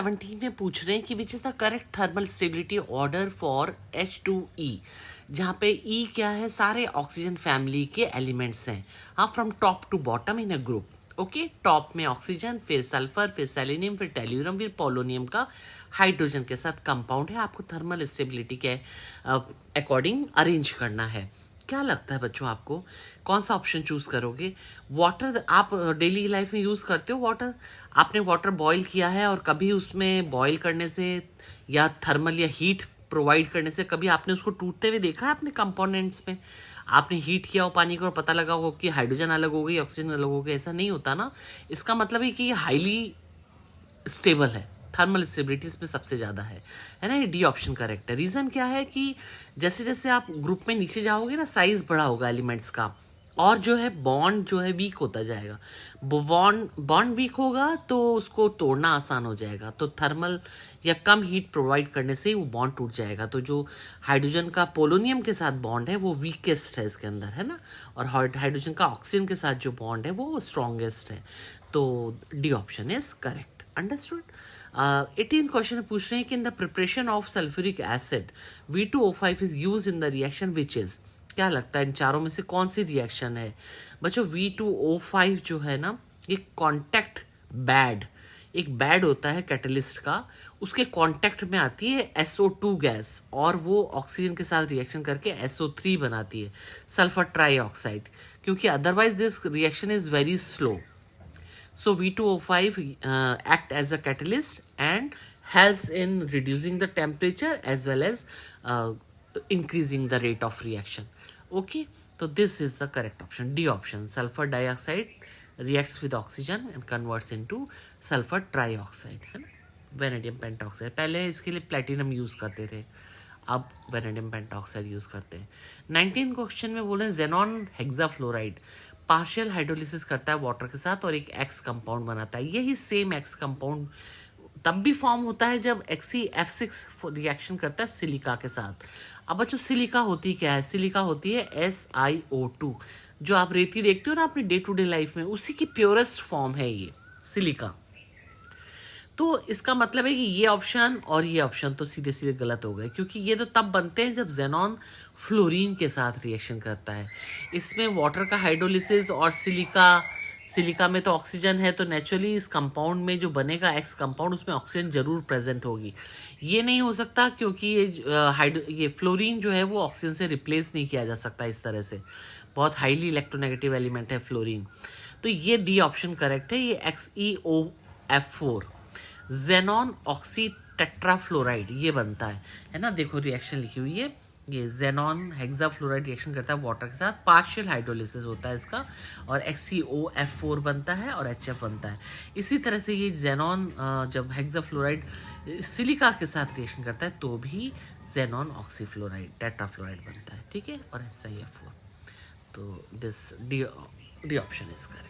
17 में पूछ रहे हैं कि which is the correct thermal stability order for H2E, जहाँ पे E क्या है, सारे ऑक्सीजन फैमिली के एलिमेंट्स हैं, हाँ, from top to bottom in a group. Okay, top में ऑक्सीजन, फिर सल्फर, फिर सेलेनियम, फिर टेल्यूरम, फिर पोलोनियम का हाइड्रोजन के साथ कंपाउंड है। आपको थर्मल स्टेबिलिटी के अकॉर्डिंग अरेंज करना है। क्या लगता है बच्चों, आपको कौन सा ऑप्शन चूज करोगे? वाटर आप डेली लाइफ में यूज करते हो वाटर? आपने वाटर बॉईल किया है और कभी उसमें बॉईल करने से या थर्मल या हीट प्रोवाइड करने से कभी आपने उसको टूटते हुए देखा है अपने कंपोनेंट्स में? आपने हीट किया हो पानी को और पता लगा हो कि हाइड्रोजन अलग हो गई, ऑक्सीजन अलग हो गई, ऐसा नहीं होता ना। इसका मतलब है कि ये हाईली स्टेबल है, थर्मल स्टेबिलिटी इसमें सबसे ज़्यादा है ना। ये डी ऑप्शन करेक्ट है। रीज़न क्या है कि जैसे जैसे आप ग्रुप में नीचे जाओगे ना, साइज बड़ा होगा एलिमेंट्स का, और जो है बॉन्ड जो है वीक होता जाएगा। बॉन्ड वीक होगा तो उसको तोड़ना आसान हो जाएगा, तो थर्मल या कम हीट प्रोवाइड करने से ही वो बॉन्ड टूट जाएगा। तो जो हाइड्रोजन का पोलोनियम के साथ बॉन्ड है वो वीकेस्ट है इसके अंदर, है ना, और हाइड्रोजन का ऑक्सीजन के साथ जो बॉन्ड है वो स्ट्रॉन्गेस्ट है। तो D option is correct. Understood. 18 question में पूछ रहे हैं कि in the preparation of sulphuric acid V2O5 is use in the reaction which is. क्या लगता है इन चारों में से कौन सी रिएक्शन है बच्चों? V2O5 जो है ना, ये कॉन्टैक्ट बैड, एक बैड होता है कैटलिस्ट का, उसके कांटेक्ट में आती है SO2 गैस, और वो ऑक्सीजन के साथ रिएक्शन करके SO3 बनाती है, सल्फर ट्राईऑक्साइड, क्योंकि otherwise this reaction is very slow. So V2O5 act as a catalyst and helps in reducing the temperature as well as increasing the rate of reaction. Okay, so this is the correct option, D option. Sulfur dioxide reacts with oxygen and converts into sulfur trioxide, है ना, vanadium pentoxide. पहले इसके लिए platinum use करते थे, अब vanadium pentoxide use करते हैं। 19 क्वेश्चन में बोले जेनॉन हेक्साफ्लोराइड पार्शियल हाइड्रोलिसिस करता है वाटर के साथ और एक एक्स कंपाउंड बनाता है। यही सेम एक्स कंपाउंड तब भी फॉर्म होता है जब XeF6 रिएक्शन करता है सिलिका के साथ। अब बच्चों सिलिका होती क्या है? सिलिका होती है SiO2, जो आप रेती देखते हो ना अपनी डे टू डे लाइफ में, उसी की प्योरेस्ट फॉर्म है ये सिलिका। तो इसका मतलब है कि ये ऑप्शन और ये ऑप्शन तो सीधे सीधे गलत हो गए, क्योंकि ये तो तब बनते हैं जब जेनॉन फ्लोरीन के साथ रिएक्शन करता है। इसमें वाटर का हाइड्रोलिसिस और सिलिका में तो ऑक्सीजन है, तो नेचुरली इस कंपाउंड में जो बनेगा एक्स कंपाउंड, उसमें ऑक्सीजन जरूर प्रेजेंट होगी। ये नहीं हो सकता क्योंकि ये फ्लोरीन जो है वो ऑक्सीजन से रिप्लेस नहीं किया जा सकता इस तरह से, बहुत हाईली इलेक्ट्रोनेगेटिव एलिमेंट है फ्लोरीन। तो ये डी ऑप्शन करेक्ट है, ये XeOF4 जेनॉन ऑक्सी टेट्राफ्लोराइड ये बनता है ना। देखो रिएक्शन लिखी हुई है, ये जेनॉन हेक्साफ्लोराइड रिएक्शन करता है वाटर के साथ, पार्शियल हाइड्रोलिसिस होता है इसका, और XeOF4 बनता है और HF बनता है। इसी तरह से ये जेनॉन जब हेक्साफ्लोराइड सिलिका के साथ रिएक्शन करता है तो भी जेनॉन ऑक्सीफ्लोराइड टेट्राफ्लोराइड बनता है, ठीक है, और SiF4। तो this D option is correct.